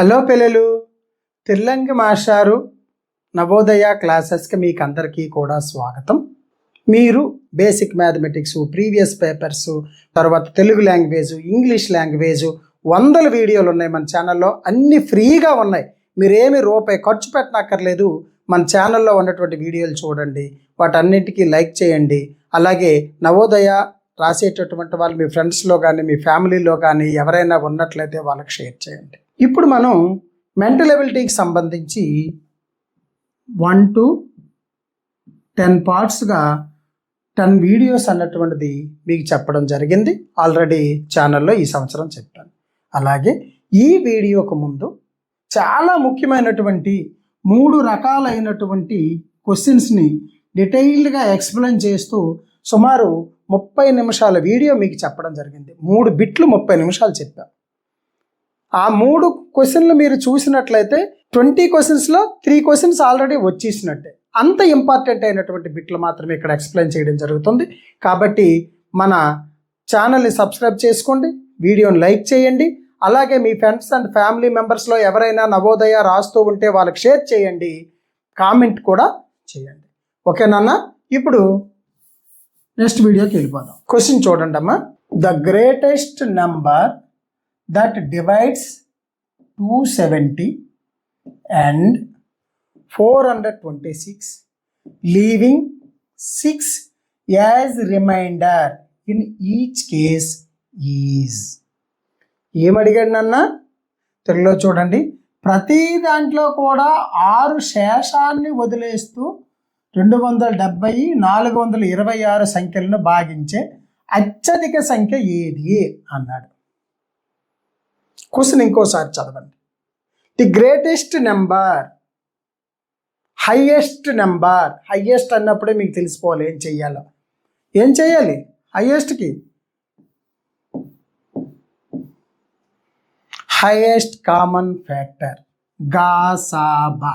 Hello పిల్లలు, తిర్లంగి మాస్టారు నవోదయ క్లాసెస్కి మీకు అందరికీ కూడా స్వాగతం. మీరు బేసిక్ మ్యాథమెటిక్స్, ప్రీవియస్ పేపర్స్, తర్వాత తెలుగు లాంగ్వేజ్, ఇంగ్లీష్ లాంగ్వేజ్ వందల వీడియోలు ఉన్నాయి మన ఛానల్లో. అన్నీ ఫ్రీగా ఉన్నాయి. మీరేమి రూపాయి ఖర్చు పెట్టనక్కర్లేదు. మన ఛానల్లో ఉన్నటువంటి వీడియోలు చూడండి, వాటన్నింటికీ లైక్ చేయండి. అలాగే నవోదయ రాసేటటువంటి వాళ్ళు మీ ఫ్రెండ్స్లో కానీ మీ ఫ్యామిలీలో కానీ ఎవరైనా ఉన్నట్లయితే వాళ్ళకి షేర్ చేయండి. ఇప్పుడు మనం మెంటల్ ఎబిలిటీకి సంబంధించి 1 to 10 పార్ట్స్గా 10 వీడియోస్ అన్నటువంటిది మీకు చెప్పడం జరిగింది. ఆల్రెడీ ఛానల్లో ఈ సంవత్సరం చెప్పాను. అలాగే ఈ వీడియోకు ముందు చాలా ముఖ్యమైనటువంటి 3 రకాలైనటువంటి క్వశ్చన్స్ని డీటెయిల్డ్గా ఎక్స్ప్లెయిన్ చేస్తూ సుమారు 30 నిమిషాల వీడియో మీకు చెప్పడం జరిగింది. 3 బిట్లు 30 నిమిషాలు చెప్పాను. ఆ 3 క్వశ్చన్లు మీరు చూసినట్లయితే 20 క్వశ్చన్స్లో 3 క్వశ్చన్స్ ఆల్రెడీ వచ్చేసినట్టే. అంత ఇంపార్టెంట్ అయినటువంటి బిట్లు మాత్రమే ఇక్కడ ఎక్స్ప్లెయిన్ చేయడం జరుగుతుంది. కాబట్టి మన ఛానల్ని సబ్స్క్రైబ్ చేసుకోండి, వీడియోని లైక్ చేయండి. అలాగే మీ ఫ్రెండ్స్ అండ్ ఫ్యామిలీ మెంబర్స్లో ఎవరైనా నవోదయ రాస్తూ ఉంటే వాళ్ళకి షేర్ చేయండి, కామెంట్ కూడా చేయండి. ఓకేనా? ఇప్పుడు నెక్స్ట్ వీడియోకి వెళ్ళిపోదాం. క్వశ్చన్ చూడండి అమ్మా. The greatest number that divides 270 and 426 leaving 6 as remainder in each case is. ఏమడిగాడు నాన్న? తెలుగులో చూడండి. ప్రతి దాంట్లో కూడా 6 శేషాన్ని వదిలేస్తూ 270, 426 సంఖ్యలను భాగించే అత్యధిక సంఖ్య ఏది అన్నాడు. క్వశ్చన్ ఇంకోసారి చదవండి. The greatest number, highest number. Highest అన్నప్పుడే మీకు తెలిసిపోవాలి ఏం చెయ్యాలో. ఏం చేయాలి హైయెస్ట్కి? హైయెస్ట్ కామన్ ఫ్యాక్టర్ గాసాబా,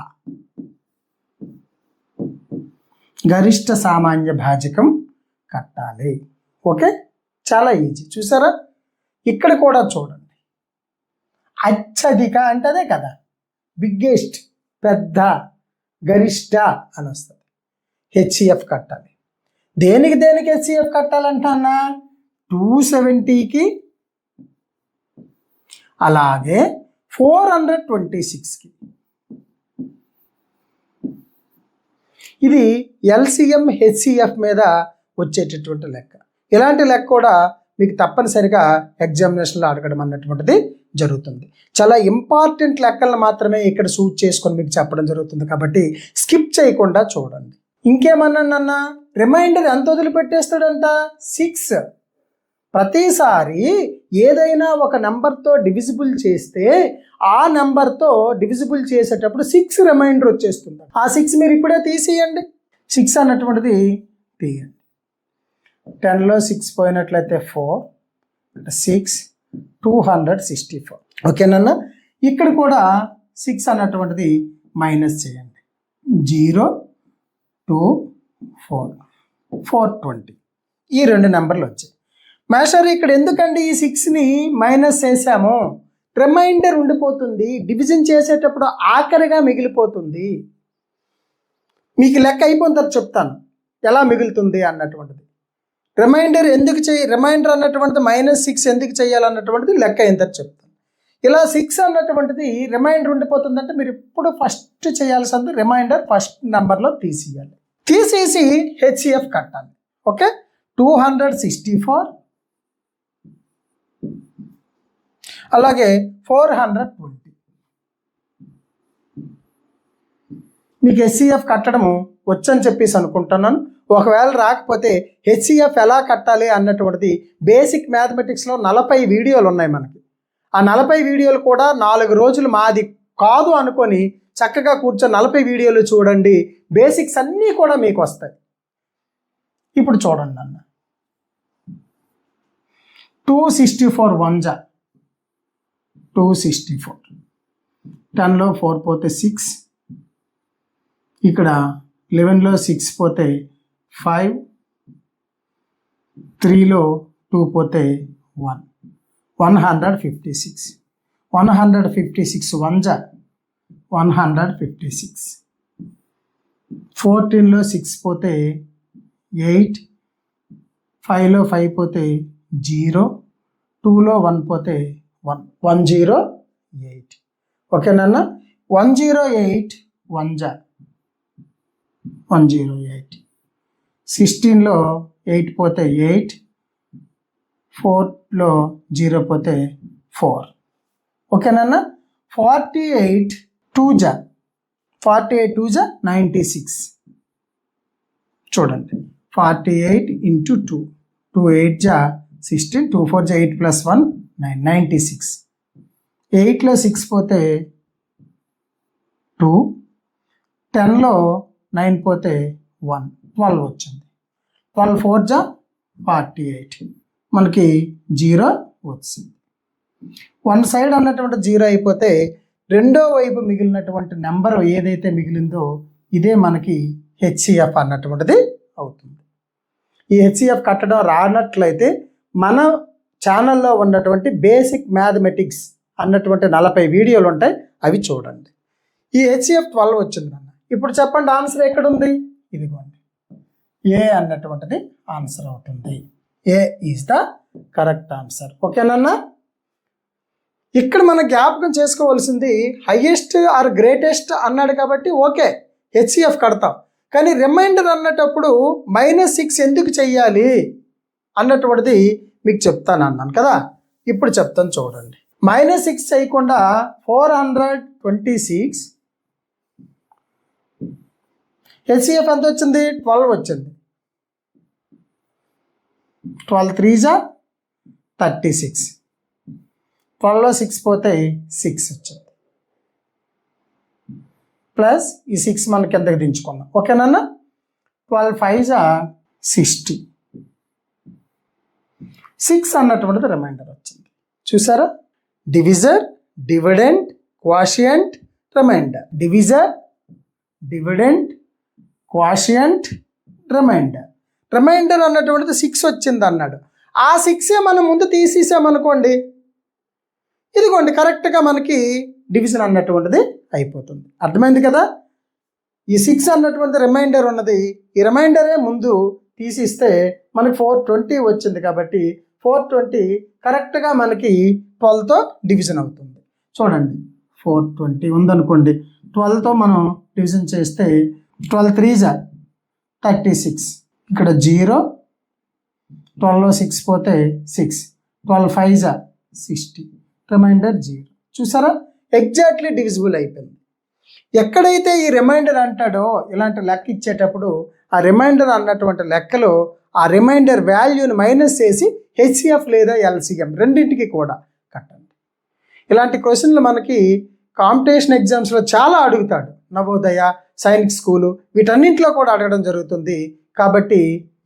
గరిష్ట సామాన్య భాజకం కట్టాలి. ఓకే, చాలా ఈజీ. చూసారా? ఇక్కడ కూడా చూడండి. అత్యధిక అంటే అదే కదా, బిగ్గెస్ట్, పెద్ద, గరిష్ట అని వస్తుంది. హెచ్సిఎఫ్ కట్టాలి. దేనికి హెచ్సిఎఫ్ కట్టాలంటన్నా? 270కి, అలాగే 426కి. ఇది ఎల్సిఎం హెచ్సిఎఫ్ మీద వచ్చేటటువంటి లెక్క. ఇలాంటి లెక్క కూడా మీకు తప్పనిసరిగా ఎగ్జామినేషన్లో అడగడం అన్నటువంటిది జరుగుతుంది. చాలా ఇంపార్టెంట్ లెక్కలను మాత్రమే ఇక్కడ సూట్ చేసుకొని మీకు చెప్పడం జరుగుతుంది. కాబట్టి స్కిప్ చేయకుండా చూడండి. ఇంకేమన్నా రిమైండర్ ఎంత వదిలిపెట్టేస్తాడంట? 6. ప్రతిసారి ఏదైనా ఒక నెంబర్తో డివిజిబుల్ చేస్తే ఆ నెంబర్తో డివిజిబుల్ చేసేటప్పుడు 6 రిమైండర్ వచ్చేస్తుంది. ఆ 6 మీరు ఇప్పుడే తీసేయండి. 6 అన్నటువంటిది తీయండి. 10లో 6 పోయినట్లయితే 4, 6, 264. ఓకేనన్నా? ఇక్కడ కూడా 6 అన్నటువంటిది మైనస్ చేయండి. 0, 2, 4, 420. ఈ 2 నెంబర్లు వచ్చాయి. మాస్టర్ ఇక్కడ ఎందుకండి ఈ 6ని మైనస్ చేసాము? రిమైండర్ ఉండిపోతుంది, డివిజన్ చేసేటప్పుడు ఆఖరిగా మిగిలిపోతుంది. మీకు లెక్క అయిపోయిన తర్వాత చెప్తాను ఎలా మిగులుతుంది అన్నటువంటిది. రిమైండర్ ఎందుకు రిమైండర్ అన్నటువంటిది -6 ఎందుకు చేయాలన్నటువంటిది లెక్క అయిన తర్వాత చెప్తాను. ఇలా 6 అన్నటువంటిది రిమైండర్ ఉండిపోతుందంటే మీరు ఇప్పుడు ఫస్ట్ చేయాల్సింది రిమైండర్ ఫస్ట్ నెంబర్లో తీసేయాలి. తీసేసి హెచ్సిఎఫ్ కట్టాలి. ఓకే, 264 అలాగే 420. మీకు హెచ్సిఎఫ్ కట్టడము వచ్చని చెప్పేసి అనుకుంటున్నాను. ఒకవేళ రాకపోతే హెచ్సిఎఫ్ ఎలా కట్టాలి అన్నటువంటిది బేసిక్ మ్యాథమెటిక్స్లో 40 వీడియోలు ఉన్నాయి మనకి. ఆ 40 వీడియోలు కూడా 4 రోజులు మాది కాదు అనుకొని చక్కగా కూర్చొని 40 వీడియోలు చూడండి. బేసిక్స్ అన్నీ కూడా మీకు వస్తాయి. ఇప్పుడు చూడండి అన్న. 264 1 264. 10లో 4 పోతే 6, ఇక్కడ 11లో 6 పోతే 5, 3లో 2 పోతే 1, 156. 156 1 156. 14లో 6 పోతే 8, 5లో 5 పోతే 0, 2లో 1 పోతే 1, 108. ఓకేనా? 108 1 108. 16లో 8 పోతే 8, 4లో 0 పోతే 4. ఓకేనా? 48 2 96. చూడండి, 48 ఇంటూ 2, 2 8 16, 2 4 8 + 1 9, 96. 8లో 6 పోతే 2, 10లో 9 పోతే 1, 12 వచ్చింది. 12 4 48, మనకి 0 వచ్చింది. వన్ సైడ్ అన్నటువంటి 0 అయిపోతే రెండో వైపు మిగిలినటువంటి నెంబర్ ఏదైతే మిగిలిందో ఇదే మనకి హెచ్సిఎఫ్ అన్నటువంటిది అవుతుంది. ఈ హెచ్సిఎఫ్ కట్టడం రానట్లయితే మన ఛానల్లో ఉన్నటువంటి బేసిక్ మ్యాథమెటిక్స్ అన్నటువంటి 40 వీడియోలు ఉంటాయి, అవి చూడండి. ఈ హెచ్సిఎఫ్ 12 వచ్చింది అన్న. ఇప్పుడు చెప్పండి ఆన్సర్ ఎక్కడుంది? ఇదిగోండి, ఏ అన్నటువంటిది ఆన్సర్ అవుతుంది. ఏ ఈజ్ ద కరెక్ట్ ఆన్సర్. ఓకేనన్నా? ఇక్కడ మనం జ్ఞాపకం చేసుకోవాల్సింది హైయెస్ట్ ఆర్ గ్రేటెస్ట్ అన్నాడు కాబట్టి ఓకే హెచ్సిఎఫ్ కడతాం. కానీ రిమైండర్ అన్నటప్పుడు -6 ఎందుకు చెయ్యాలి అన్నటువంటిది మీకు చెప్తాను అన్నాను కదా, ఇప్పుడు చెప్తాను చూడండి. -6 చేయకుండా 426, హెచ్సిఎఫ్ ఎంత వచ్చింది? 12 వచ్చింది. 12 3 36, 12లో 6 పోతే 6 వచ్చింది. ప్లస్ ఈ 6 మన కిందకి దించుకున్నాం. ఓకేనా? 12 5 60, 6 అన్నటువంటిది రిమైండర్ వచ్చింది. చూసారా? Divisor, dividend, quotient, remainder. Divisor, dividend, quotient, remainder. Remainder అన్నటువంటిది 6 వచ్చింది అన్నాడు. ఆ 6 మనం ముందు తీసేసామనుకోండి, ఇదిగోండి కరెక్ట్గా మనకి డివిజన్ అన్నటువంటిది అయిపోతుంది. అర్థమైంది కదా? ఈ 6 అన్నటువంటి రిమైండర్ ఉన్నది, ఈ రిమైండరే ముందు తీసిస్తే మనకి 420 వచ్చింది కాబట్టి 420 కరెక్ట్గా మనకి 12తో డివిజన్ అవుతుంది. చూడండి, 420 ఉందనుకోండి, 12తో మనం డివిజన్ చేస్తే 12 3 36, ఇక్కడ 0, 12లో 6 పోతే 6, 12 5 60, రిమైండర్ 0. చూసారా? ఎగ్జాక్ట్లీ డివిజిబుల్ అయిపోయింది. ఎక్కడైతే ఈ రిమైండర్ అంటాడో ఇలాంటి లెక్క ఇచ్చేటప్పుడు ఆ రిమైండర్ అన్నటువంటి లెక్కలో ఆ రిమైండర్ వాల్యూని మైనస్ చేసి హెచ్సిఎఫ్ లేదా ఎల్సిఎం రెండింటికి కూడా కట్టండి. ఇలాంటి క్వశ్చన్లు మనకి కాంపిటీషన్ ఎగ్జామ్స్లో చాలా అడుగుతాడు. నవోదయ, సైనిక్ స్కూలు వీటన్నింటిలో కూడా అడగడం జరుగుతుంది. కాబట్టి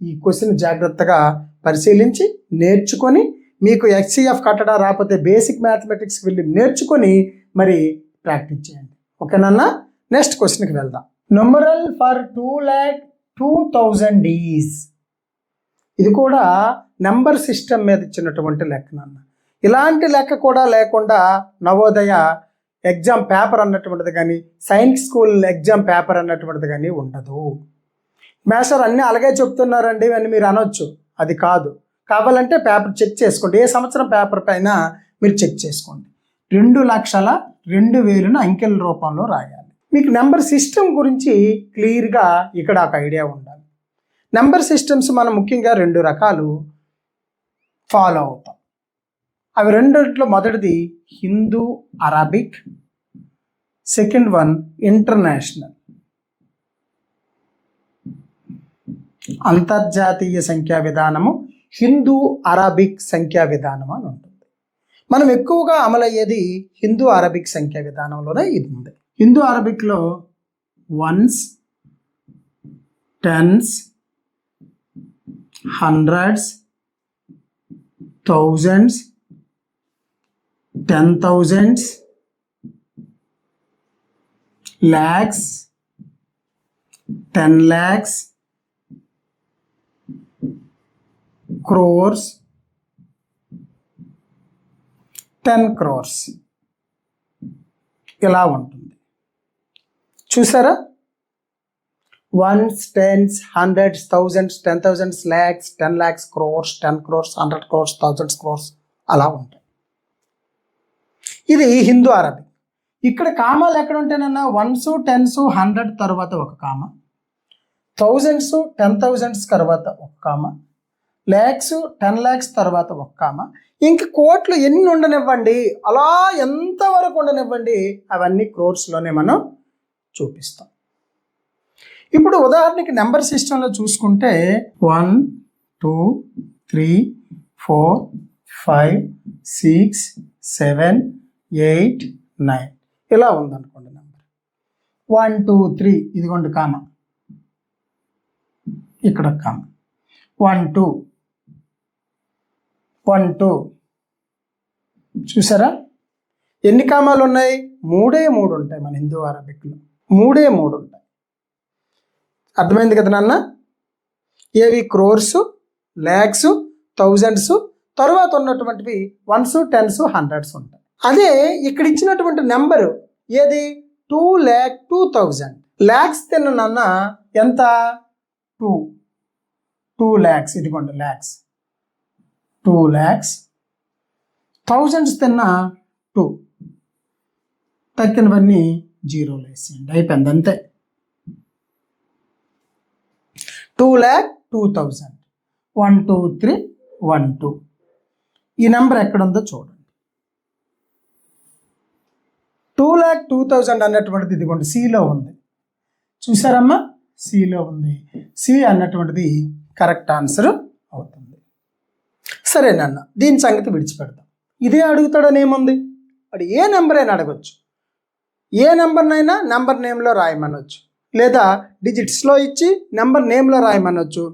ఈ క్వశ్చన్ జాగ్రత్తగా పరిశీలించి నేర్చుకొని, మీకు హెచ్సిఎఫ్ కట్టడం రాకపోతే బేసిక్ మ్యాథమెటిక్స్కి వెళ్ళి నేర్చుకొని మరి ప్రాక్టీస్ చేయండి. ఓకేనా? నెక్స్ట్ క్వశ్చన్కి వెళ్దాం. Numeral for 2,02,000 is. ఇది కూడా నెంబర్ సిస్టమ్ మీద ఇచ్చినటువంటి లెక్క నాన్న. ఇలాంటి లెక్క కూడా లేకుండా నవోదయ ఎగ్జామ్ పేపర్ అన్నటువంటిది కానీ సైన్స్ స్కూల్ ఎగ్జామ్ పేపర్ అన్నటువంటిది కానీ ఉండదు. మేస్టర్ అన్నీ అలాగే చెప్తున్నారండి అని మీరు అనొచ్చు, అది కాదు. కావాలంటే పేపర్ చెక్ చేసుకోండి, ఏ సంవత్సరం పేపర్ పైన మీరు చెక్ చేసుకోండి. 2,02,000 అంకెల రూపంలో రాయాలి. మీకు నెంబర్ సిస్టమ్ గురించి క్లియర్గా ఇక్కడ ఒక ఐడియా ఉండాలి. నెంబర్ సిస్టమ్స్ మనం ముఖ్యంగా 2 రకాలు ఫాలో అవుతాం. అవి రెండిట్లో మొదటిది Hindu Arabic, second one international. అంతర్జాతీయ సంఖ్యా విధానము, హిందూ అరబిక్ సంఖ్యా విధానం అని ఉంటుంది. మనం ఎక్కువగా అమలయ్యేది హిందూ అరబిక్ సంఖ్యా విధానంలోనే ఇది ఉంది. Hindu అరబిక్లో 1s, 10s, 100s, 1000s, 10,000s, lakhs, 10 lakhs, crores, 10 crores. ఇలా ఉంటుంది. చూసారా? Ones, tens, hundreds, thousands, 10,000, lakhs, 10 lakhs, crores, 10 crores, 100 crores, thousands crores అలా ఉంటాయి. ఇది హిందూ అరబిక్. ఇక్కడ కామాలు ఎక్కడ ఉంటాయనన్నా వన్స్, టెన్స్, 100 తర్వాత ఒక కామ, థౌజండ్స్, 10,000s తర్వాత ఒక కామ, ల్యాక్స్, 10 lakhs తర్వాత ఒక కామ, ఇంక కోట్లు ఎన్ని ఉండనివ్వండి, అలా ఎంతవరకు ఉండనివ్వండి, అవన్నీ క్రోర్స్లోనే మనం చూపిస్తాం. ఇప్పుడు ఉదాహరణకి నెంబర్ సిస్టంలో చూసుకుంటే 1, 2, 3, 4, 5, 6, 7, 8, 9 ఇలా ఉందనుకోండి నెంబర్. 1, 2, 3 ఇదిగోండి కామ, ఇక్కడ కామ, 1, 2, 1, 2 చూసారా? ఎన్ని కామాలు ఉన్నాయి? 3 ఉంటాయి. మన హిందూ అరబిక్లో 3 ఉంటాయి. అర్థమైంది కదా నాన్న? ఏవి? క్రోర్స్, ల్యాక్స్, థౌజండ్స్, తర్వాత ఉన్నటువంటివి వన్స్, టెన్స్, హండ్రెడ్స్ ఉంటాయి. అదే ఇక్కడ ఇచ్చినటువంటి నెంబరు ఏది? 2,02,000. ల్యాక్స్ తిన్న నాన్న ఎంత? 2 lakhs. ఇదిగోండి ల్యాక్స్, 2 lakhs. థౌజండ్స్ తిన్న 2, తక్కినవన్నీ జీరోలు వేసేయండి, అయిపోయింది అంతే. 2,02,000. 1, 2, 3, 1, 2. ఈ నెంబర్ ఎక్కడుందో చూడండి. 2,02,000 అన్నటువంటిది ఇదిగోండి సిలో ఉంది. చూసారమ్మా? సిలో ఉంది. సి అన్నటువంటిది కరెక్ట్ ఆన్సర్ అవుతుంది. సరే నాన్న, దీని సంగతి విడిచిపెడతాం. ఇదే అడుగుతాడని ఏముంది? అది ఏ నెంబర్ అయినా అడగచ్చు. ఏ నెంబర్నైనా నెంబర్ నేమ్లో రాయమనొచ్చు, లేదా డిజిట్స్లో ఇచ్చి నెంబర్ నేమ్లో రాయమనొచ్చు,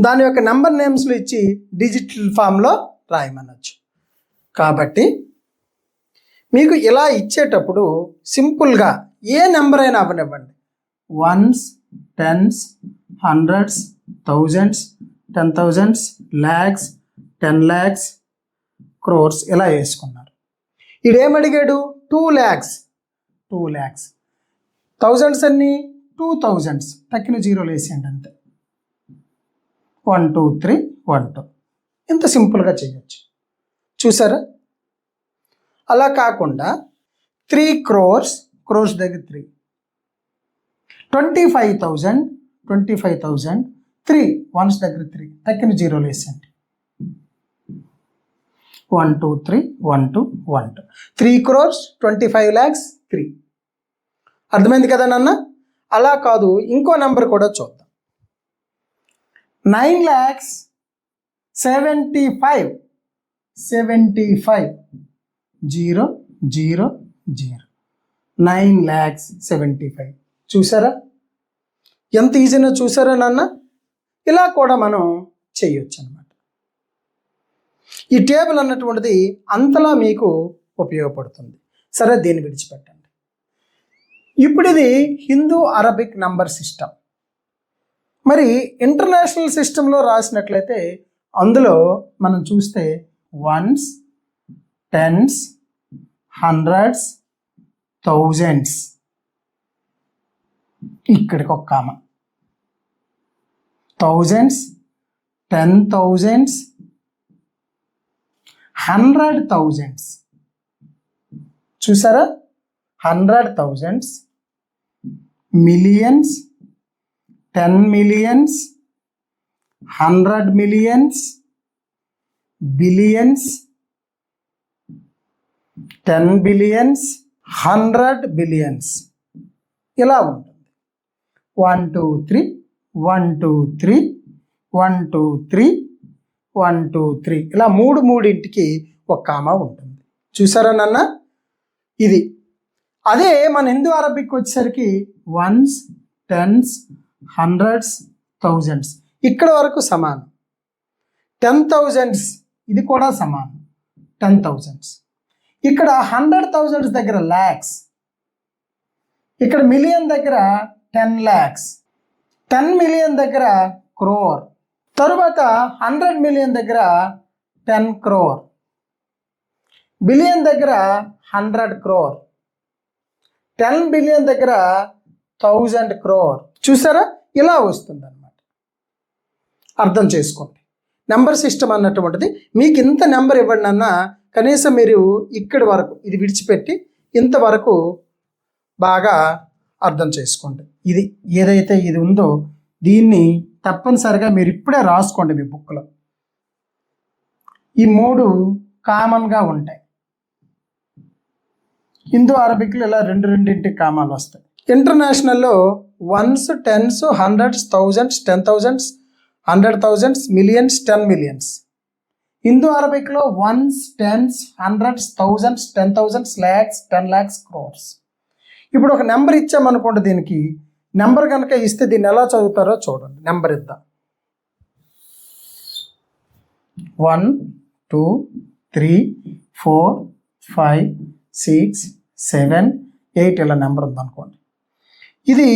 దాని యొక్క నెంబర్ నేమ్స్లో ఇచ్చి డిజిటల్ ఫామ్లో రాయమనొచ్చు. కాబట్టి మీకు ఇలా ఇచ్చేటప్పుడు సింపుల్గా ఏ నెంబర్ అయినా అవనివ్వండి, ones, tens, hundreds, thousands, 10,000s, lakhs, 10 lakhs, crores ఇలా వేసుకున్నారు. ఇడేమడిగాడు? 2 lakhs. థౌజండ్స్ అన్ని 2,000s, తక్కిన జీరోలు వేసేయండి అంతే. 1, 2, 3, 1, 2 ఇంత సింపుల్గా చేయొచ్చు. చూసారా? అలా కాకుండా 3 crores, క్రోర్స్ దగ్గర 3, 25,000, 3 వన్స్ దగ్గర 3, తక్కిన జీరోలు వేసేయండి. 1, 2, 3, 1, 2, 1, 2 3 crores, 25 lakhs, 3. అర్థమైంది కదా నాన్న? అలా కాదు, ఇంకో నెంబర్ కూడా చూద్దాం. 9,75,000, 0, 0, 0. 9,75,000. చూసారా ఎంత ఈజీనో? చూసారా నాన్న? ఇలా కూడా మనం చేయొచ్చు అన్నమాట. ఈ టేబుల్ అన్నటువంటిది అంతలా మీకు ఉపయోగపడుతుంది. సరే, దీన్ని విడిచిపెట్టండి. ఇప్పుడు ఇది హిందూ అరబిక్ నంబర్ సిస్టమ్. మరి ఇంటర్నేషనల్ సిస్టంలో రాసినట్లయితే అందులో మనం చూస్తే వన్స్, టెన్స్, హండ్రెడ్స్, థౌజండ్స్, ఇక్కడికి ఒక కామ, థౌజండ్స్, 10,000s, 100,000s. చూసారా? 100,000s, millions, 10 millions, 100 millions, billions, 10 billions, 100 billions ఇలా ఉంటుంది. 1, 2, 3, 1, 2, 3, 1, 2, 3, 1, 2, 3 ఇలా మూడింటికి ఒక కామా ఉంటుంది. చూసారా నాన్న? ఇది అదే మన హిందూ అరబిక్ వచ్చేసరికి వన్స్, టెన్స్, హండ్రెడ్స్, థౌజండ్స్ ఇక్కడ వరకు సమానం. 10,000s ఇది కూడా సమానం, 10,000s. ఇక్కడ 100,000s దగ్గర ల్యాక్స్, ఇక్కడ మిలియన్ దగ్గర 10 lakhs, 10 million దగ్గర క్రోర్, తరువాత 100 million దగ్గర 10 crore, బిలియన్ దగ్గర 100 crore, 10 బిలియన్ దగ్గర 1000 crore. చూసారా, ఇలా వస్తుంది అన్నమాట. అర్థం చేసుకోండి. నెంబర్ సిస్టమ్ అన్నటువంటిది మీకు ఇంత నెంబర్ ఇవ్వండి అన్నా కనీసం మీరు ఇక్కడి వరకు ఇది విడిచిపెట్టి ఇంతవరకు బాగా అర్థం చేసుకోండి. ఇది ఏదైతే ఇది ఉందో దీన్ని తప్పనిసరిగా మీరు ఇప్పుడే రాసుకోండి మీ బుక్లో. ఈ 3 కామన్గా ఉంటాయి. హిందూ అరబిక్లో ఇలా రెండింటికి కామాలు వస్తాయి. ఇంటర్నేషనల్లో 1s, 10s, 100s, 1000s, 10,000s, 100,000s, millions, 10 millions. Hindu అరబిక్లో 1s, 10s, 100s, 1000s, 10,000s, lakhs, 10 lakhs, crores. ఇప్పుడు ఒక నెంబర్ ఇచ్చామనుకోండి, దీనికి నెంబర్ కనుక ఇస్తే దీన్ని ఎలా చదువుతారో చూడండి. నెంబర్ ఇద్దాం. 1, 2, 3, 4, 5, 6, 7, 8 ఇలా నెంబర్ ఉందనుకోండి. ఇది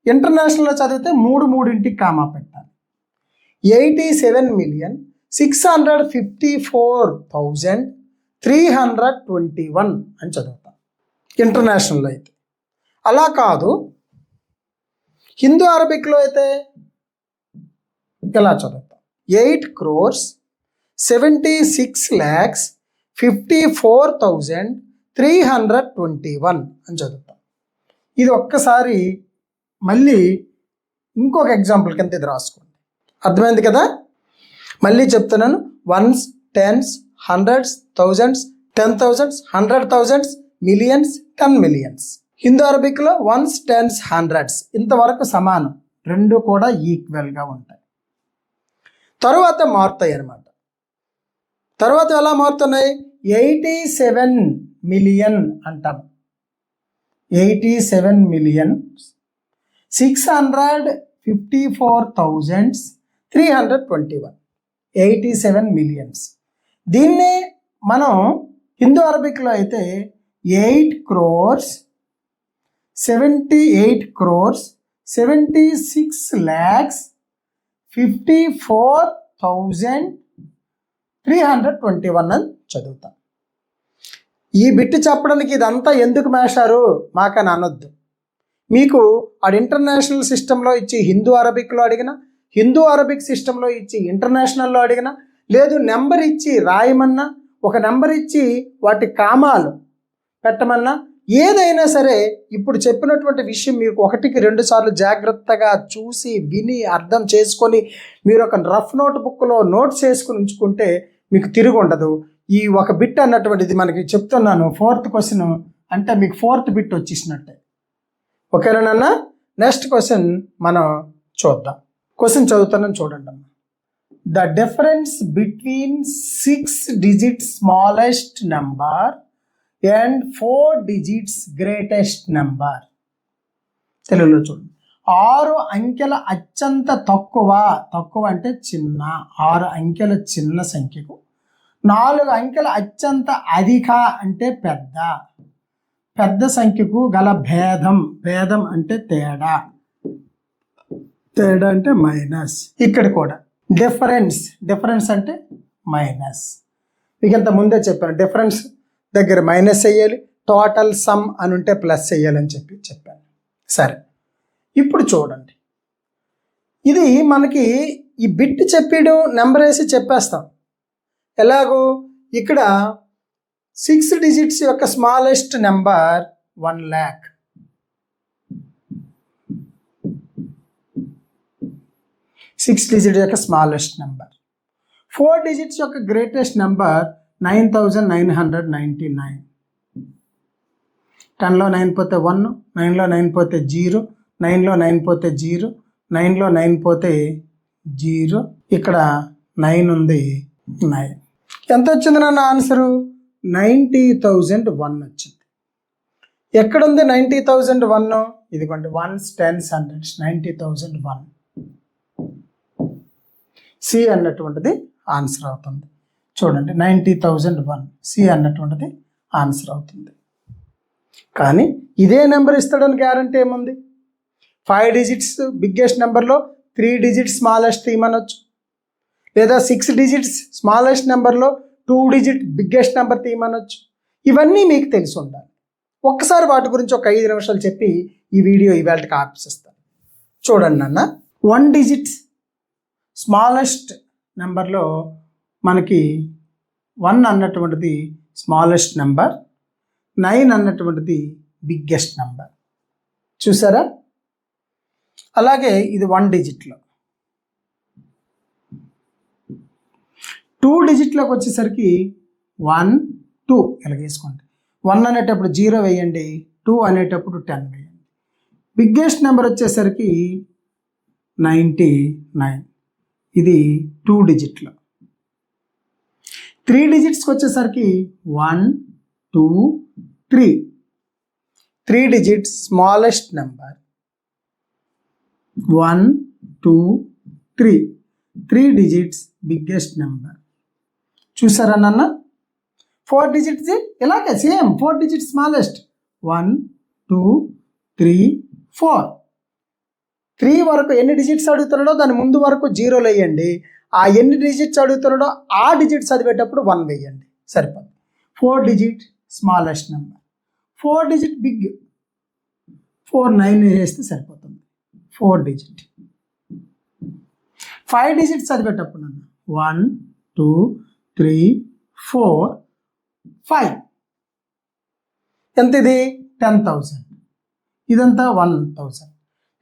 ఇంటర్నేషనల్లో చదివితే 3 కామా పెట్టాలి. 87,654,321 అని చదువుతాం ఇంటర్నేషనల్లో అయితే. అలా కాదు, హిందూ అరబిక్లో అయితే ఇలా చదువుతాం. 8,76,54,321 అని చదువుతాం. ఇది ఒక్కసారి మళ్ళీ ఇంకొక ఎగ్జాంపుల్ కింద ఇది రాసుకోండి. అర్థమైంది కదా? మళ్ళీ చెప్తున్నాను. 1s, 10s, 100s, 1000s, 10,000s, 100,000s, millions, 10 millions. Hindu అరబిక్లో 1s, 10s, 100s ఇంతవరకు సమానం, 2 కూడా ఈక్వల్గా ఉంటాయి. తరువాత మారుతాయి అన్నమాట. తర్వాత ఎలా మారుతున్నాయి? 87 million అంటాం. 87,654,321. 87 millions. దీన్నే మనం హిందూ అరబిక్లో అయితే 8,76,56,54,321 అని చదువుతాం. ఈ బిట్టు చెప్పడానికి ఇదంతా ఎందుకు మేషారు మాకని అనొద్దు. మీకు అది ఇంటర్నేషనల్ సిస్టంలో ఇచ్చి హిందూ అరబిక్లో అడిగినా, హిందూ అరబిక్ సిస్టంలో ఇచ్చి ఇంటర్నేషనల్లో అడిగినా, లేదు నెంబర్ ఇచ్చి రాయమన్నా, ఒక నెంబర్ ఇచ్చి వాటి కామాలు పెట్టమన్నా, ఏదైనా సరే ఇప్పుడు చెప్పినటువంటి విషయం మీకు 1కి 2 సార్లు జాగ్రత్తగా చూసి విని అర్థం చేసుకొని మీరు ఒక రఫ్ నోట్ బుక్లో నోట్స్ చేసుకుని ఉంచుకుంటే మీకు తిరిగి ఉండదు. ఈ ఒక బిట్ అన్నటువంటిది మనకి చెప్తున్నాను, 4th క్వశ్చన్ అంటే మీకు 4th బిట్ వచ్చేసినట్టే. ఓకేనా? నెక్స్ట్ క్వశ్చన్ మనం చూద్దాం. క్వశ్చన్ చదువుతానని చూడండి అమ్మా. The difference between 6 digits smallest number and 4 digits greatest number. తెలుగులో చూడండి. 6 అంకెల అత్యంత తక్కువ అంటే చిన్న, 6 అంకెల చిన్న సంఖ్యకు 4 అంకెల అత్యంత అధిక అంటే పెద్ద సంఖ్యకు గల భేదం అంటే తేడా అంటే మైనస్. ఇక్కడ కూడా డిఫరెన్స్ అంటే మైనస్. మీకు ఇంత ముందే చెప్పాను, డిఫరెన్స్ దగ్గర మైనస్ వేయాలి, టోటల్ సమ్ అని ఉంటే ప్లస్ వేయాలని చెప్పాను. సరే, ఇప్పుడు చూడండి. ఇది మనకి ఈ బిట్ చెప్పడం నెంబర్ వేసి చెప్పేస్తాం. ఎలాగో ఇక్కడ 6 digits యొక్క స్మాలెస్ట్ నెంబర్ 1 lakh. 6 digits యొక్క స్మాలెస్ట్ నెంబర్. 4 digits యొక్క గ్రేటెస్ట్ నెంబర్ 9,999. 10లో 9 పోతే 1, 9లో 9 పోతే 0, 9లో 9 పోతే 0, 9లో 9 పోతే 0. ఇక్కడ 9 ఉంది. 9 ఎంత వచ్చింది నాన్న ఆన్సరు? 90,001 వచ్చింది. ఎక్కడుంది 90,001? ఇదిగోండి, 1s, 10s, 100s, 90,001. సి అన్నటువంటిది ఆన్సర్ అవుతుంది. చూడండి, 90,001 సి అన్నటువంటిది ఆన్సర్ అవుతుంది. కానీ ఇదే నెంబర్ ఇస్తాడని గ్యారంటీ ఏముంది? 5 digits బిగ్గెస్ట్ నెంబర్లో 3 digits స్మాలెస్ట్ తీయమనొచ్చు, లేదా 6 digits స్మాలెస్ట్ నెంబర్లో 2 digit బిగ్గెస్ట్ నెంబర్ తీయమనొచ్చు. ఇవన్నీ మీకు తెలిసి ఉండాలి. ఒక్కసారి వాటి గురించి ఒక 5 నిమిషాలు చెప్పి ఈ వీడియో ఇవాళకి ఆపిస్తాను. చూడండి నాన్న, 1 డిజిట్ స్మాలెస్ట్ నెంబర్లో మనకి 1 అన్నటువంటిది స్మాలెస్ట్ నెంబర్, 9 అన్నటువంటిది బిగ్గెస్ట్ నెంబర్. చూసారా? అలాగే ఇది 1 డిజిట్లో. 2 డిజిట్లోకి వచ్చేసరికి 1, 2 ఇలాగేసుకోండి. 1 అనేటప్పుడు 0 వేయండి, 2 అనేటప్పుడు 10 వేయండి. బిగ్గెస్ట్ నెంబర్ వచ్చేసరికి 99, ఇది 2 డిజిట్లో. 3 డిజిట్స్కి వచ్చేసరికి 1, 2, 3. 3 digits smallest number, 1, 2, 3. 3 digits biggest number. చూసారా నాన్న? 4 డిజిట్స్ ఇలాగే సేమ్, 4 డిజిట్స్ స్మాలెస్ట్, 1, 2, 3, 4. 3 వరకు ఎన్ని డిజిట్స్ అడుగుతున్నాడో దాని ముందు వరకు 0 వేయండి. ఆ ఎన్ని డిజిట్స్ అడుగుతున్నాడో ఆ డిజిట్స్ చదివేటప్పుడు 1 వేయండి, సరిపోతుంది. 4 digit smallest number, 4 digit big, 4, 9 వేస్తే సరిపోతుంది. 4 డిజిట్. 5 డిజిట్స్ చదివేటప్పుడు నన్ను 1, 2, 3, 4, 5. ఎంత ఇది? 10,000. ఇదంతా 1,000.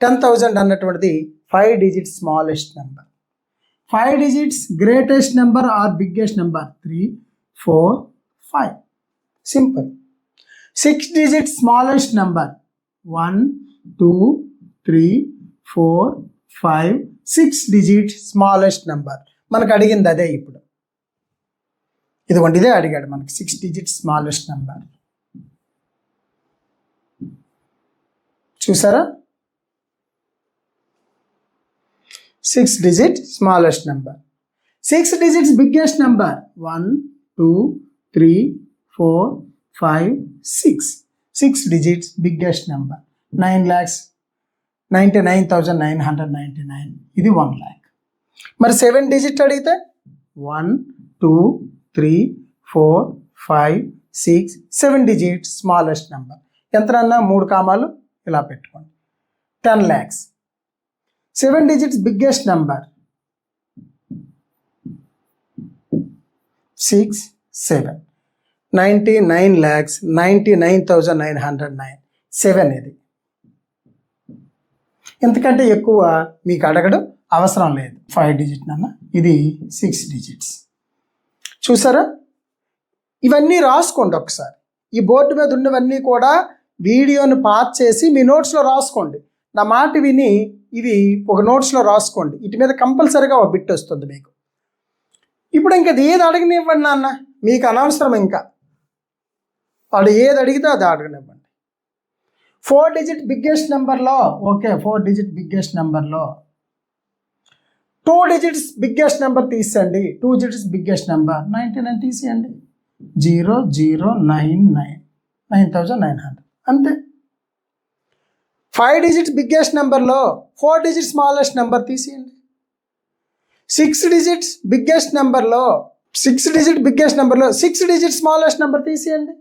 10,000 అన్నటువంటిది 5 digits smallest number. 5 digits greatest number or biggest number, 3, 4, 5. Simple. 6 digits smallest number, 1, 2, 3, 4, 5. 6 digit smallest number. మనకు అడిగింది అదే. ఇప్పుడు ఇదిగోండి, ఇదే అడిగాడు మనకి, 6 డిజిట్ స్మాలెస్ట్ నెంబర్. చూసారా? 6 digit smallest number. 6 digits biggest number, 1, 2, 3, 4, 5, 6. 6 digits biggest number. 9,99,999. ఇది 1 lakh. మరి 7 డిజిట్ అడిగితే 1, 2, 3, 4, 5, 6. 7 డిజిట్ స్మాలెస్ట్ నెంబర్. ఎంతనన్నా 3 కామాలు ఇలా పెట్టుకోండి. 10 lakhs. 7 digits biggest number, 6, 7. 99,99,909. 7 ఇది. ఎందుకంటే ఎక్కువ మీకు అడగడం అవసరం లేదు. 5 డిజిట్ నాన్న, ఇది 6 డిజిట్స్. చూసారా? ఇవన్నీ రాసుకోండి ఒకసారి. ఈ బోర్డు మీద ఉన్నవన్నీ కూడా వీడియోని పాజ్ చేసి మీ నోట్స్లో రాసుకోండి. నా మాట విని ఇవి ఒక నోట్స్లో రాసుకోండి. వీటి మీద కంపల్సరీగా ఒక బిట్ వస్తుంది మీకు. ఇప్పుడు ఇంకా ఏది అడగనివ్వండి నాన్న, మీకు అనవసరం. ఇంకా వాడు ఏది అడిగితే అది అడగనివ్వండి. 4 డిజిట్ బిగ్గెస్ట్ నెంబర్లో, ఓకే, 4 డిజిట్ బిగ్గెస్ట్ నెంబర్లో 2 డిజిట్స్ బిగ్గెస్ట్ నెంబర్ తీసేయండి. 2 డిజిట్స్ బిగ్గెస్ట్ నెంబర్ 99 తీసేయండి. 0099, 9,900 అంతే. 5 డిజిట్స్ బిగ్గెస్ట్ నెంబర్లో 4 డిజిట్ స్మాలెస్ట్ నెంబర్ తీసేయండి. 6 డిజిట్స్ బిగ్గెస్ట్ నెంబర్లో 6 డిజిట్ బిగ్గెస్ట్ నెంబర్లో 6 డిజిట్ స్మాలెస్ట్ నెంబర్ తీసేయండి.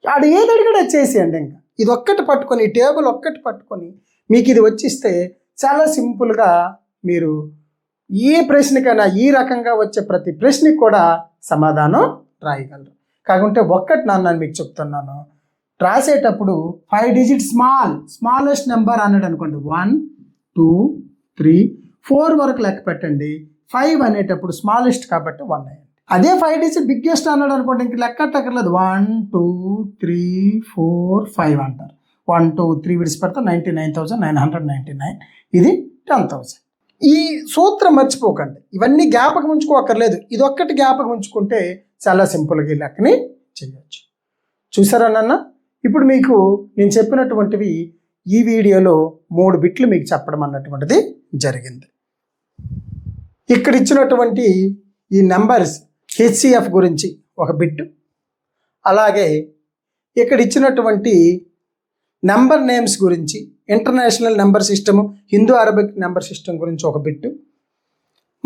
ఆడు ఏది అడిగాడో చేసేయండి. ఇంకా ఇది ఒక్కటి పట్టుకొని, ఈ టేబుల్ ఒక్కటి పట్టుకొని మీకు ఇది వచ్చిస్తే చాలా సింపుల్గా మీరు ఏ ప్రశ్నకైనా ఈ రకంగా వచ్చే ప్రతి ప్రశ్నకి కూడా సమాధానం రాయగలరు. కాకుంటే ఒక్కటి నాన్న మీకు చెప్తున్నాను, రాసేటప్పుడు 5 డిజిట్ స్మాలెస్ట్ నెంబర్ అన్నాడు అనుకోండి, 1, 2, 3, 4 వరకు లెక్క పెట్టండి. 5 అనేటప్పుడు స్మాలెస్ట్ కాబట్టి 1 అయ్యండి. అదే 5 డిజిట్ బిగ్గెస్ట్ అన్నాడు అనుకోండి, ఇంక లెక్క అట్టక్కర్లేదు. 1, 2, 3, 4, 5 అంటారు. 1, 2, 3 విడిచిపెడతా 99,999. ఇది 10,000. ఈ సూత్రం మర్చిపోకండి. ఇవన్నీ జ్ఞాపకం ఉంచుకోకర్లేదు. ఇది ఒక్కటి జ్ఞాపకం ఉంచుకుంటే చాలా సింపుల్గా ఈ లెక్కని చేయొచ్చు. చూసారా నాన్న? ఇప్పుడు మీకు నేను చెప్పినటువంటివి ఈ వీడియోలో 3 బిట్లు మీకు చెప్పడం అన్నటువంటిది జరిగింది. ఇక్కడ ఇచ్చినటువంటి ఈ నెంబర్స్ హెచ్సిఎఫ్ గురించి ఒక బిట్టు, అలాగే ఇక్కడ ఇచ్చినటువంటి నెంబర్ నేమ్స్ గురించి, international number system, Hindu Arabic number system గురించి ఒక బిట్టు,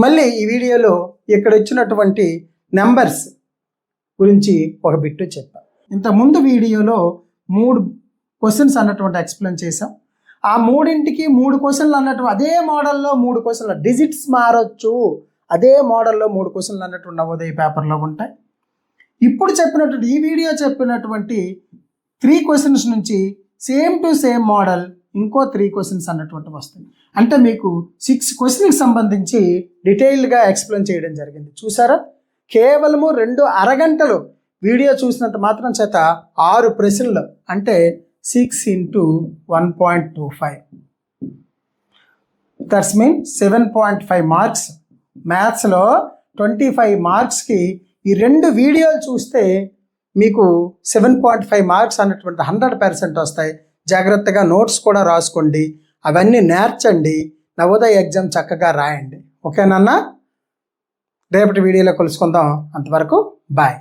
మళ్ళీ ఈ వీడియోలో ఇక్కడ ఇచ్చినటువంటి నెంబర్స్ గురించి ఒక బిట్టు చెప్పాను. ఇంతకుముందు వీడియోలో 3 క్వశ్చన్స్ అన్నటువంటి ఎక్స్ప్లెయిన్ చేసాం. ఆ 3ంటికి 3 క్వశ్చన్లు అన్నట్టు అదే మోడల్లో 3 క్వశ్చన్లు, డిజిట్స్ మారొచ్చు, అదే మోడల్లో 3 క్వశ్చన్లు అన్నట్టు నవోదయ పేపర్లో ఉంటాయి. ఇప్పుడు చెప్పినటువంటి ఈ వీడియో చెప్పినటువంటి 3 క్వశ్చన్స్ నుంచి సేమ్ టు సేమ్ మోడల్ ఇంకో 3 క్వశ్చన్స్ అన్నటువంటి వస్తాయి. అంటే మీకు 6 క్వశ్చన్కి సంబంధించి డీటెయిల్గా ఎక్స్ప్లెయిన్ చేయడం జరిగింది. చూసారా, కేవలము 2 అరగంటలు వీడియో చూసినంత మాత్రం చేత 6 ప్రశ్నలు అంటే 6 × 1.25 దట్స్ మీన్ 7.5 మార్క్స్. మ్యాథ్స్లో 25 మార్క్స్కి ఈ 2 వీడియోలు చూస్తే మీకు 7.5 మార్క్స్ అన్నటువంటి 100% వస్తాయి. జాగ్రత్తగా నోట్స్ కూడా రాసుకోండి, అవన్నీ నేర్చండి, నవోదయ ఎగ్జామ్ చక్కగా రాయండి. ఓకేనన్నా? రేపటి వీడియోలో కలుసుకుందాం. అంతవరకు బాయ్.